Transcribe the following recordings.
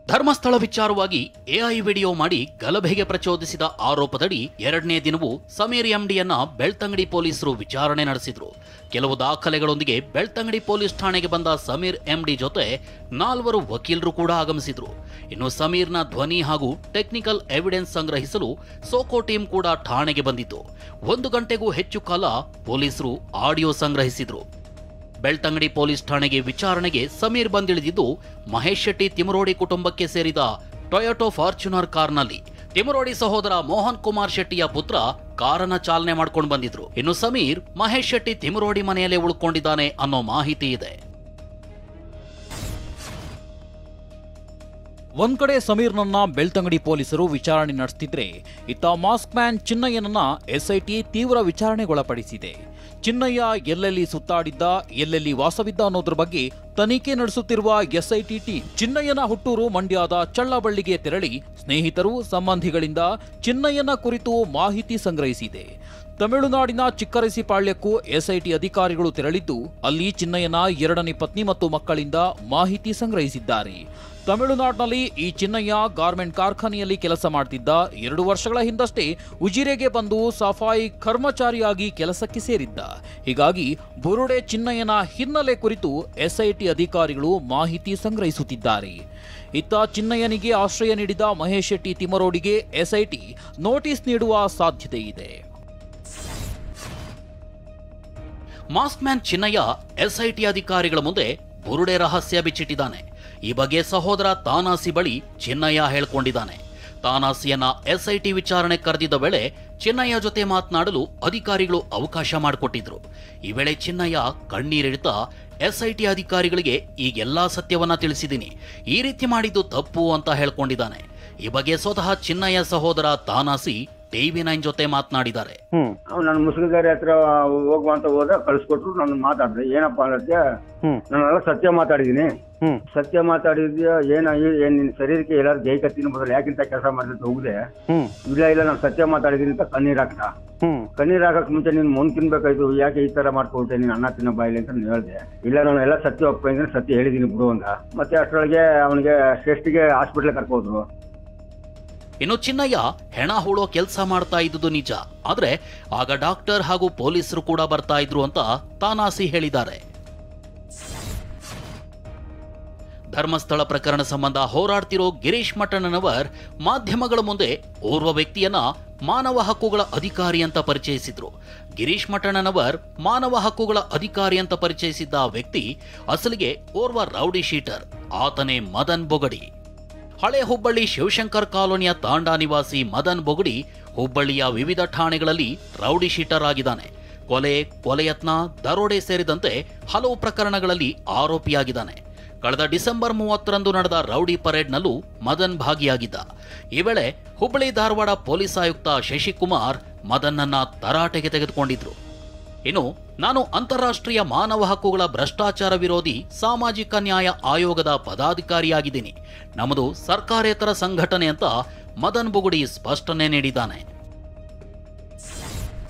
ಧರ್ಮಸ್ಥಳ ವಿಚಾರವಾಗಿ AI video ಮಾಡಿ ಗಲಭೆಗೆ ಪ್ರಚೋದಿಸಿದ ಆರೋಪದಡಿ 2ನೇ ದಿನವೂ ಸಮೀರ್ ಎಂಡಿಯನ್ನ ಬೆಳ್ತಂಗಡಿ ಪೊಲೀಸರು ವಿಚಾರಣೆ ನಡೆಸಿದ್ರು. ಕೆಲವು ದಾಖಲೆಗಳೊಂದಿಗೆ ಬೆಳ್ತಂಗಡಿ ಪೊಲೀಸ್ ಠಾಣೆಗೆ ಬಂದ ಸಮೀರ್ ಎಂಡಿ ಜೊತೆ 4 ವಕೀಲರು ಕೂಡ ಆಗಮಿಸಿದ್ರು. ಇನ್ನು ಸಮೀರ್ನ ಧ್ವನಿ ಹಾಗೂ ಟೆಕ್ನಿಕಲ್ ಎವಿಡೆನ್ಸ್ ಸಂಗ್ರಹಿಸಲು ಸೋಕೋ ಟೀಮ್ ಕೂಡ ಠಾಣೆಗೆ ಬಂದಿತ್ತು. 1 ಗಂಟೆಗೂ ಹೆಚ್ಚು ಕಾಲ ಪೊಲೀಸರು ಆಡಿಯೋ ಸಂಗ್ರಹಿಸಿದ್ರು. ಬೆಳ್ತಂಗಡಿ ಪೊಲೀಸ್ ಠಾಣೆಗೆ ವಿಚಾರಣೆಗೆ ಸಮೀರ್ ಬಂದಿಳಿದಿದ್ದು ಮಹೇಶ್ ಶೆಟ್ಟಿ ತಿಮರೋಡಿ ಕುಟುಂಬಕ್ಕೆ ಸೇರಿದ ಟೊಯೋಟೋ ಫಾರ್ಚುನರ್ ಕಾರ್ನಲ್ಲಿ. ತಿಮರೋಡಿ ಸಹೋದರ ಮೋಹನ್ ಕುಮಾರ್ ಶೆಟ್ಟಿಯ ಪುತ್ರ ಕಾರನ್ನ ಚಾಲನೆ ಮಾಡ್ಕೊಂಡು ಬಂದಿದ್ರು. ಇನ್ನು ಸಮೀರ್ ಮಹೇಶ್ ಶೆಟ್ಟಿ ತಿಮರೋಡಿ ಮನೆಯಲ್ಲೇ ಉಳ್ಕೊಂಡಿದ್ದಾನೆ ಅನ್ನೋ ಮಾಹಿತಿ ಇದೆ. ಒಂದ್ ಕಡೆ ಸಮೀರ್ನನ್ನ ಬೆಳ್ತಂಗಡಿ ಪೊಲೀಸರು ವಿಚಾರಣೆ ನಡೆಸುತ್ತಿದ್ರೆ, ಇತ್ತ ಮಾಸ್ಕ್ ಮ್ಯಾನ್ ಚಿನ್ನಯ್ಯನನ್ನ ಎಸ್ಐಟಿ ತೀವ್ರ ವಿಚಾರಣೆಗೊಳಪಡಿಸಿದೆ. ಚಿನ್ನಯ್ಯ ಎಲ್ಲೆಲ್ಲಿ ಸುತ್ತಾಡಿದ್ದ, ಎಲ್ಲೆಲ್ಲಿ ವಾಸವಿದ್ದ ಅನ್ನೋದ್ರ ಬಗ್ಗೆ ತನಿಖೆ ನಡೆಸುತ್ತಿರುವ ಎಸ್ಐಟಿ ಟೀಮ್ ಚಿನ್ನಯ್ಯನ ಹುಟ್ಟೂರು ಮಂಡ್ಯದ ಚಳ್ಳಬಳ್ಳಿಗೆ ತೆರಳಿ ಸ್ನೇಹಿತರು, ಸಂಬಂಧಿಗಳಿಂದ ಚಿನ್ನಯ್ಯನ ಕುರಿತು ಮಾಹಿತಿ ಸಂಗ್ರಹಿಸಿದೆ. ತಮಿಳುನಾಡಿನ ಚಿಕ್ಕರಸಿಪಾಳ್ಯಕ್ಕೂ ಎಸ್ಐಟಿ ಅಧಿಕಾರಿಗಳು ತೆರಳಿದ್ದು, ಅಲ್ಲಿ ಚಿನ್ನಯ್ಯನ 2ನೇ ಪತ್ನಿ ಮತ್ತು ಮಕ್ಕಳಿಂದ ಮಾಹಿತಿ ಸಂಗ್ರಹಿಸಿದ್ದಾರೆ. ತಮಿಳುನಾಡಿನಲ್ಲಿ ಈ ಚಿನ್ನಯ್ಯ ಗಾರ್ಮೆಂಟ್ ಕಾರ್ಖಾನೆಯಲ್ಲಿ ಕೆಲಸ ಮಾಡ್ತಿದ್ದ. 2 ವರ್ಷಗಳ ಹಿಂದಷ್ಟೇ ಉಜಿರೆಗೆ ಬಂದು ಸಫಾಯಿ ಕರ್ಮಚಾರಿಯಾಗಿ ಕೆಲಸಕ್ಕೆ ಸೇರಿದ್ದ. ಹೀಗಾಗಿ ಬುರುಡೆ ಚಿನ್ನಯ್ಯನ ಹಿನ್ನೆಲೆ ಕುರಿತು ಎಸ್ಐಟಿ ಅಧಿಕಾರಿಗಳು ಮಾಹಿತಿ ಸಂಗ್ರಹಿಸುತ್ತಿದ್ದಾರೆ. ಇತ್ತ ಚಿನ್ನಯ್ಯನಿಗೆ ಆಶ್ರಯ ನೀಡಿದ ಮಹೇಶ್ ಶೆಟ್ಟಿ ತಿಮರೋಡಿಗೆ ಎಸ್ಐಟಿ ನೋಟಿಸ್ ನೀಡುವ ಸಾಧ್ಯತೆ ಇದೆ. ಮಾಸ್ಕ್ ಮ್ಯಾನ್ ಚಿನ್ನಯ್ಯ ಎಸ್ಐಟಿ ಅಧಿಕಾರಿಗಳ ಮುಂದೆ ಬುರುಡೆ ರಹಸ್ಯ ಬಿಚ್ಚಿಟ್ಟಿದ್ದಾನೆ. ಈ ಬಗ್ಗೆ ಸಹೋದರ ತಾನಾಸಿ ಬಳಿ ಚಿನ್ನಯ್ಯ ಹೇಳ್ಕೊಂಡಿದ್ದಾನೆ. ತಾನಾಸಿಯನ್ನ ಎಸ್ಐಟಿ ವಿಚಾರಣೆ ಕರೆದಿದ್ದ ವೇಳೆ ಚಿನ್ನಯ್ಯ ಜೊತೆ ಮಾತನಾಡಲು ಅಧಿಕಾರಿಗಳು ಅವಕಾಶ ಮಾಡಿಕೊಟ್ಟಿದ್ರು. ಈ ವೇಳೆ ಚಿನ್ನಯ್ಯ ಕಣ್ಣೀರಿಡ್ತಾ ಎಸ್ಐಟಿ ಅಧಿಕಾರಿಗಳಿಗೆ ಈಗೆಲ್ಲಾ ಸತ್ಯವನ್ನ ತಿಳಿಸಿದ್ದೀನಿ, ಈ ರೀತಿ ಮಾಡಿದ್ದು ತಪ್ಪು ಅಂತ ಹೇಳ್ಕೊಂಡಿದ್ದಾನೆ. ಈ ಬಗ್ಗೆ ಸ್ವತಃ ಚಿನ್ನಯ್ಯ ಸಹೋದರ ತಾನಾಸಿ TV9 ಜೊತೆ ಮಾತನಾಡಿದ್ದಾರೆ. ನಾನು ಮುಸುಕುಗಾರಿ ಹತ್ರ ಹೋಗುವಂತ ಹೋದ ಕಳ್ಸಿಕೊಟ್ರು. ನಾನು ಮಾತಾಡಿದೆ, ಏನಪ್ಪಾ ಅಂದ್ರೆ ನಾನೆಲ್ಲ ಸತ್ಯ ಮಾತಾಡಿದೀನಿ. ಸತ್ಯ ಮಾತಾಡಿದ್ಯಾ ಏನ್ ನಿನ್ ಶರೀರಕ್ಕೆ ಎಲ್ಲಾರು ಜೈಕ ತಿನ್ಬೋದಲ್ಲ, ಯಾಕಿಂತ ಕೆಲಸ ಮಾಡಿದ್ರೆ ಹೋಗುದೆ. ಇಲ್ಲ ನಾನು ಸತ್ಯ ಮಾತಾಡಿದೀನಿ ಅಂತ ಕಣ್ಣೀರ್ ಹಾಕಕ್ ಮುಂಚೆ ನೀನ್ ಮುಂದ್ ತಿನ್ಬೇಕಾಯ್ತು, ಯಾಕೆ ಈ ತರ ಮಾಡ್ಕೊಳ್ತೇನೆ ನೀನ್ ಅನ್ನ ತಿನ್ನೋ ಬಾಯಿಲಿ ಅಂತ ಹೇಳ್ದೆ. ಇಲ್ಲ ನಾನು ಎಲ್ಲ ಸತ್ಯ ಒಪ್ಪಿದ್ರೆ ಸತ್ಯ ಹೇಳಿದೀನಿ ಬಿಡು ಅಂತ. ಮತ್ತೆ ಅಷ್ಟರೊಳಗೆ ಅವನಿಗೆ ಶ್ರೇಷ್ಠಿಗೆ ಹಾಸ್ಪಿಟ್ಲ್ ಕರ್ಕೋದ್ರು. ಇನ್ನು ಚಿನ್ನಯ್ಯ ಹೆಣ ಹೂಳೋ ಕೆಲಸ ಮಾಡ್ತಾ ಇದ್ದುದು ನಿಜ, ಆದ್ರೆ ಆಗ ಡಾಕ್ಟರ್ ಹಾಗೂ ಪೊಲೀಸರು ಕೂಡ ಬರ್ತಾ ಇದ್ರು ಅಂತ ತಾನಾಸಿ ಹೇಳಿದ್ದಾರೆ. ಧರ್ಮಸ್ಥಳ ಪ್ರಕರಣ ಸಂಬಂಧ ಹೋರಾಡ್ತಿರೋ ಗಿರೀಶ್ ಮಠಣ್ಣನವರ್ ಮಾಧ್ಯಮಗಳ ಮುಂದೆ ಓರ್ವ ವ್ಯಕ್ತಿಯನ್ನ ಮಾನವ ಹಕ್ಕುಗಳ ಅಧಿಕಾರಿ ಅಂತ ಪರಿಚಯಿಸಿದ್ರು. ಗಿರೀಶ್ ಮಠಣ್ಣನವರ್ ಮಾನವ ಹಕ್ಕುಗಳ ಅಧಿಕಾರಿ ಅಂತ ಪರಿಚಯಿಸಿದ್ದ ವ್ಯಕ್ತಿ ಅಸಲಿಗೆ ಓರ್ವ ರೌಡಿ ಶೀಟರ್. ಆತನೇ ಮದನ್ ಬೊಗಡಿ. ಹಳೆ ಹುಬ್ಬಳ್ಳಿ ಶಿವಶಂಕರ್ ಕಾಲೋನಿಯ ತಾಂಡಾ ನಿವಾಸಿ ಮದನ್ ಬೊಗಡಿ ಹುಬ್ಬಳ್ಳಿಯ ವಿವಿಧ ಠಾಣೆಗಳಲ್ಲಿ ರೌಡಿ ಶೀಟರ್ ಆಗಿದ್ದಾನೆ. ಕೊಲೆ ಯತ್ನ, ದರೋಡೆ ಸೇರಿದಂತೆ ಹಲವು ಪ್ರಕರಣಗಳಲ್ಲಿ ಆರೋಪಿಯಾಗಿದ್ದಾನೆ. ಕಳೆದ ಡಿಸೆಂಬರ್ 30ರಂದು ನಡೆದ ರೌಡಿ ಪರೇಡ್ನಲ್ಲೂ ಮದನ್ ಭಾಗಿಯಾಗಿದ್ದ. ಈ ವೇಳೆ ಹುಬ್ಬಳ್ಳಿ ಧಾರವಾಡ ಪೊಲೀಸ್ ಆಯುಕ್ತ ಶಶಿಕುಮಾರ್ ಮದನ್ನನ್ನ ತರಾಟೆಗೆ ತೆಗೆದುಕೊಂಡಿದ್ರು. ಇನ್ನು ನಾನು ಅಂತಾರಾಷ್ಟ್ರೀಯ ಮಾನವ ಹಕ್ಕುಗಳ ಭ್ರಷ್ಟಾಚಾರ ವಿರೋಧಿ ಸಾಮಾಜಿಕ ನ್ಯಾಯ ಆಯೋಗದ ಪದಾಧಿಕಾರಿಯಾಗಿದ್ದೀನಿ, ನಮ್ಮದು ಸರ್ಕಾರೇತರ ಸಂಘಟನೆ ಅಂತ ಮದನ್ ಬೊಗಡಿ ಸ್ಪಷ್ಟನೆ ನೀಡಿದ್ದಾನೆ.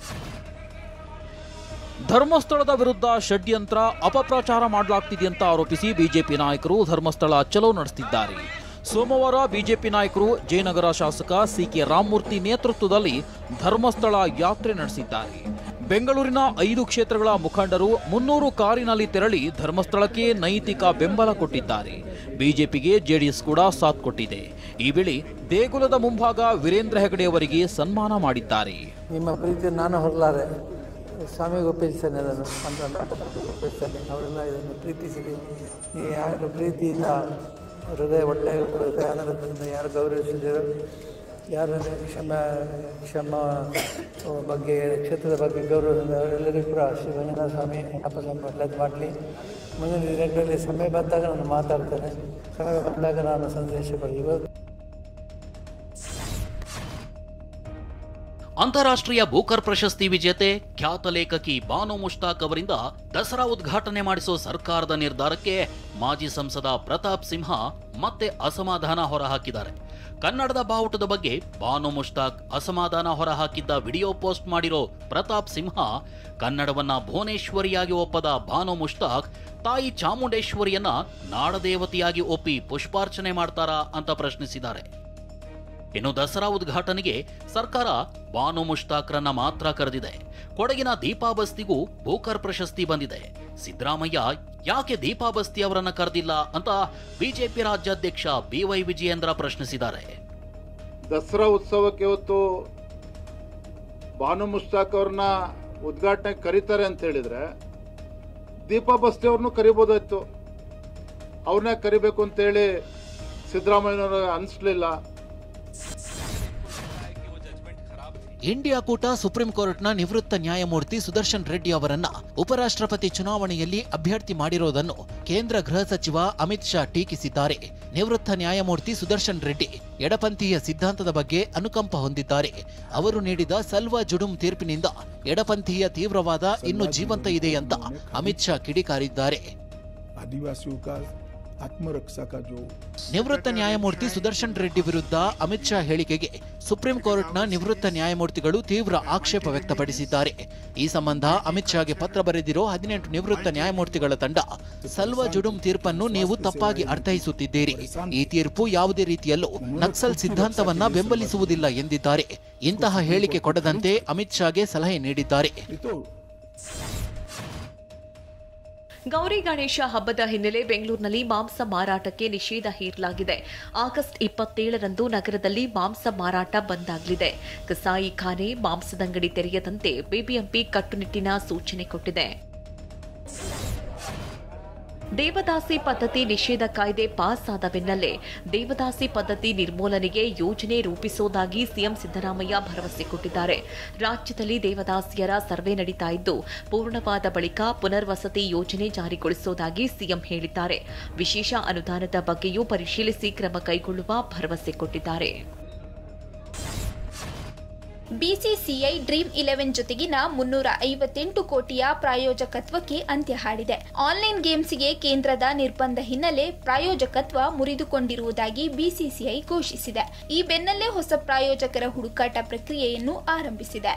ಧರ್ಮಸ್ಥಳದ ವಿರುದ್ಧ ಷಡ್ಯಂತ್ರ, ಅಪಪ್ರಚಾರ ಮಾಡಲಾಗ್ತಿದೆ ಅಂತ ಆರೋಪಿಸಿ ಬಿಜೆಪಿ ನಾಯಕರು ಧರ್ಮಸ್ಥಳ ಚಲೋ ನಡೆಸುತ್ತಿದ್ದಾರೆ. ಸೋಮವಾರ ಬಿಜೆಪಿ ನಾಯಕರು ಜಯನಗರ ಶಾಸಕ ಸಿಕೆ ರಾಮಮೂರ್ತಿ ನೇತೃತ್ವದಲ್ಲಿ ಧರ್ಮಸ್ಥಳ ಯಾತ್ರೆ ನಡೆಸಿದ್ದಾರೆ. ಬೆಂಗಳೂರಿನ 5 ಕ್ಷೇತ್ರಗಳ ಮುಖಂಡರು 300 ಕಾರಿನಲ್ಲಿ ತೆರಳಿ ಧರ್ಮಸ್ಥಳಕ್ಕೆ ನೈತಿಕ ಬೆಂಬಲ ಕೊಟ್ಟಿದ್ದಾರೆ. ಬಿಜೆಪಿಗೆ ಜೆಡಿಎಸ್ ಕೂಡ ಸಾಥ್ ಕೊಟ್ಟಿದೆ. ಈ ವೇಳೆ ದೇಗುಲದ ಮುಂಭಾಗ ವೀರೇಂದ್ರ ಹೆಗಡೆ ಅವರಿಗೆ ಸನ್ಮಾನ ಮಾಡಿದ್ದಾರೆ. ನಿಮ್ಮ ಪ್ರೀತಿ ನಾನು ಹೊರಲಾರೆ, ಸ್ವಾಮಿಗೆ ಒಪ್ಪಿಸ್ತೇನೆ, ಒಪ್ಪಿಸ್ತೇನೆ. ಅವರೆಲ್ಲ ಇದನ್ನು ಪ್ರೀತಿಸಿದೆ. ಯಾರು ಪ್ರೀತಿಯಿಂದ ಹೃದಯ ಆನಂದದಿಂದ ಯಾರು ಗೌರವಿಸಿದರು, ಯಾರು ಕ್ಷಮ ಬಗ್ಗೆ, ಕ್ಷೇತ್ರದ ಬಗ್ಗೆ ಗೌರವದಿಂದ ಅವರೆಲ್ಲರಿಗೂ ಕೂಡ ಶ್ರೀ ರಂಗನಾಥ ಸ್ವಾಮಿ ಒಳ್ಳೆದು ಮಾಡಲಿ. ಮುಂದಿನ ದಿನಗಳಲ್ಲಿ ಸಮಯ ಬಂದಾಗ ನಾನು ಮಾತಾಡ್ತೇನೆ, ಸಮಯ ಬಂದಾಗ ನಾನು ಸಂದೇಶ ಇವತ್ತು ಅಂತಾರಾಷ್ಟ್ರೀಯ ಬೂಕರ್ ಪ್ರಶಸ್ತಿ ವಿಜೇತೆ ಖ್ಯಾತ ಲೇಖಕಿ ಬಾನು ಮುಷ್ತಾಕ್ ಅವರಿಂದ ದಸರಾ ಉದ್ಘಾಟನೆ ಮಾಡಿಸೋ ಸರ್ಕಾರದ ನಿರ್ಧಾರಕ್ಕೆ ಮಾಜಿ ಸಂಸದ ಪ್ರತಾಪ್ ಸಿಂಹ ಮತ್ತೆ ಅಸಮಾಧಾನ ಹೊರಹಾಕಿದ್ದಾರೆ. ಕನ್ನಡದ ಬಾವುಟದ ಬಗ್ಗೆ ಬಾನು ಮುಷ್ತಾಕ್ ಅಸಮಾಧಾನ ಹೊರಹಾಕಿದ್ದ ವಿಡಿಯೋ ಪೋಸ್ಟ್ ಮಾಡಿರೋ ಪ್ರತಾಪ್ ಸಿಂಹ, ಕನ್ನಡವನ್ನ ಭುವನೇಶ್ವರಿಯಾಗಿ ಒಪ್ಪದ ಬಾನು ಮುಷ್ತಾಕ್ ತಾಯಿ ಚಾಮುಂಡೇಶ್ವರಿಯನ್ನ ನಾಡದೇವತೆಯಾಗಿ ಒಪ್ಪಿ ಪುಷ್ಪಾರ್ಚನೆ ಮಾಡ್ತಾರಾ ಅಂತ ಪ್ರಶ್ನಿಸಿದ್ದಾರೆ. ಇನ್ನು ದಸರಾ ಉದ್ಘಾಟನೆಗೆ ಸರ್ಕಾರ ಬಾನು ಮುಷ್ತಾಕ್ರನ್ನ ಮಾತ್ರ ಕರೆದಿದೆ. ಕೊಡಗಿನ ದೀಪಾ ಬಸ್ತಿಗೂ ಬೂಕರ್ ಪ್ರಶಸ್ತಿ ಬಂದಿದೆ. ಸಿದ್ದರಾಮಯ್ಯ ಯಾಕೆ ದೀಪಾ ಬಸ್ತಿ ಅವರನ್ನ ಕರೆದಿಲ್ಲ ಅಂತ ಬಿಜೆಪಿ ರಾಜ್ಯಾಧ್ಯಕ್ಷ BY ವಿಜಯೇಂದ್ರ ಪ್ರಶ್ನಿಸಿದ್ದಾರೆ. ದಸರಾ ಉತ್ಸವಕ್ಕೆ ಇವತ್ತು ಬಾನು ಮುಷ್ತಾಕ್ ಅವ್ರನ್ನ ಉದ್ಘಾಟನೆ ಕರೀತಾರೆ ಅಂತ ಹೇಳಿದ್ರೆ ದೀಪಾ ಬಸ್ತಿ ಅವ್ರನ್ನೂ ಕರಿಬೋದಾಯ್ತು. ಅವ್ರನ್ನೇ ಕರಿಬೇಕು ಅಂತೇಳಿ ಸಿದ್ದರಾಮಯ್ಯನವ್ರ ಅನಿಸ್ಲಿಲ್ಲ. ಇಂಡಿಯಾ ಕೂಟ ಸುಪ್ರೀಂ ಕೋರ್ಟ್ನ ನಿವೃತ್ತ ನ್ಯಾಯಮೂರ್ತಿ ಸುದರ್ಶನ್ ರೆಡ್ಡಿ ಅವರನ್ನ ಉಪರಾಷ್ಟ್ರಪತಿ ಚುನಾವಣೆಯಲ್ಲಿ ಅಭ್ಯರ್ಥಿ ಮಾಡಿರೋದನ್ನು ಕೇಂದ್ರ ಗೃಹ ಸಚಿವ ಅಮಿತ್ ಶಾ ಟೀಕಿಸಿದ್ದಾರೆ. ನಿವೃತ್ತ ನ್ಯಾಯಮೂರ್ತಿ ಸುದರ್ಶನ್ ರೆಡ್ಡಿ ಎಡಪಂಥೀಯ ಸಿದ್ಧಾಂತದ ಬಗ್ಗೆ ಅನುಕಂಪ ಹೊಂದಿದ್ದಾರೆ. ಅವರು ನೀಡಿದ ಸಲ್ವಾ ಜುಡುಂ ತೀರ್ಪಿನಿಂದ ಎಡಪಂಥೀಯ ತೀವ್ರವಾದ ಇನ್ನೂ ಜೀವಂತ ಇದೆ ಅಂತ ಅಮಿತ್ ಶಾ ಕಿಡಿಕಾರಿದ್ದಾರೆ. ನಿವೃತ್ತ ನ್ಯಾಯಮೂರ್ತಿ ಸುದರ್ಶನ್ ರೆಡ್ಡಿ ವಿರುದ್ಧ ಅಮಿತ್ ಶಾ ಹೇಳಿಕೆಗೆ ಸುಪ್ರೀಂ ಕೋರ್ಟ್ನ ನಿವೃತ್ತ ನ್ಯಾಯಮೂರ್ತಿಗಳು ತೀವ್ರ ಆಕ್ಷೇಪ ವ್ಯಕ್ತಪಡಿಸಿದ್ದಾರೆ. ಈ ಸಂಬಂಧ ಅಮಿತ್ ಶಾಗೆ ಪತ್ರ ಬರೆದಿರೋ 18 ನಿವೃತ್ತ ನ್ಯಾಯಮೂರ್ತಿಗಳ ತಂಡ ಸಲ್ವಾ ಜುಡುಂ ತೀರ್ಪನ್ನು ನೀವು ತಪ್ಪಾಗಿ ಅರ್ಥೈಸುತ್ತಿದ್ದೀರಿ. ಈ ತೀರ್ಪು ಯಾವುದೇ ರೀತಿಯಲ್ಲೂ ನಕ್ಸಲ್ ಸಿದ್ಧಾಂತವನ್ನ ಬೆಂಬಲಿಸುವುದಿಲ್ಲ ಎಂದಿದ್ದಾರೆ. ಇಂತಹ ಹೇಳಿಕೆ ಕೊಡದಂತೆ ಅಮಿತ್ ಶಾಗೆ ಸಲಹೆ ನೀಡಿದ್ದಾರೆ. ಗೌರಿ ಗಣೇಶ ಹಬ್ಬದ ಹಿನ್ನೆಲೆ ಬೆಂಗಳೂರಿನಲ್ಲಿ ಮಾಂಸ ಮಾರಾಟಕ್ಕೆ ನಿಷೇಧ ಹೇರಲಾಗಿದೆ. ಆಗಸ್ಟ್ 27ರಂದು ನಗರದಲ್ಲಿ ಮಾಂಸ ಮಾರಾಟ ಬಂದ್ ಆಗಲಿದೆ. ಕಸಾಯಿ ಖಾನೆ, ಮಾಂಸದಂಗಡಿ ತೆರೆಯದಂತೆ ಬಿಬಿಎಂಪಿ ಕಟ್ಟುನಿಟ್ಟಿನ ಸೂಚನೆ ಕೊಟ್ಟಿದೆ. ದೇವದಾಸಿ ಪದ್ಧತಿ ನಿಷೇಧ ಕಾಯ್ದೆ ಪಾಸ್ ಆದ ಬೆನ್ನಲ್ಲೇ ದೇವದಾಸಿ ಪದ್ಧತಿ ನಿರ್ಮೂಲನೆಗೆ ಯೋಜನೆ ರೂಪಿಸುವುದಾಗಿ ಸಿಎಂ ಸಿದ್ದರಾಮಯ್ಯ ಭರವಸೆ ಕೊಟ್ಟಿದ್ದಾರೆ. ರಾಜ್ಯದಲ್ಲಿ ದೇವದಾಸಿಯರ ಸರ್ವೆ ನಡೀತಾ ಇದ್ದು ಪೂರ್ಣವಾದ ಬಳಿಕ ಪುನರ್ವಸತಿ ಯೋಜನೆ ಜಾರಿಗೊಳಿಸುವುದಾಗಿ ಸಿಎಂ ಹೇಳಿದ್ದಾರೆ. ವಿಶೇಷ ಅನುದಾನದ ಬಗ್ಗೆಯೂ ಪರಿಶೀಲಿಸಿ ಕ್ರಮ ಕೈಗೊಳ್ಳುವ ಭರವಸೆ ಕೊಟ್ಟಿದ್ದಾರೆ. ಬಿಸಿಸಿಐ ಡ್ರೀಮ್ 11 ಜೊತೆಗಿನ 358 ಕೋಟಿಯ ಪ್ರಾಯೋಜಕತ್ವಕ್ಕೆ ಅಂತ್ಯ ಹಾಡಿದೆ. ಆನ್ಲೈನ್ ಗೇಮ್ಸ್ಗೆ ಕೇಂದ್ರದ ನಿರ್ಬಂಧ ಹಿನ್ನೆಲೆ ಪ್ರಾಯೋಜಕತ್ವ ಮುರಿದುಕೊಂಡಿರುವುದಾಗಿ ಬಿಸಿಸಿಐ ಘೋಷಿಸಿದೆ. ಈ ಬೆನ್ನಲ್ಲೇ ಹೊಸ ಪ್ರಾಯೋಜಕರ ಹುಡುಕಾಟ ಪ್ರಕ್ರಿಯೆಯನ್ನು ಆರಂಭಿಸಿದೆ.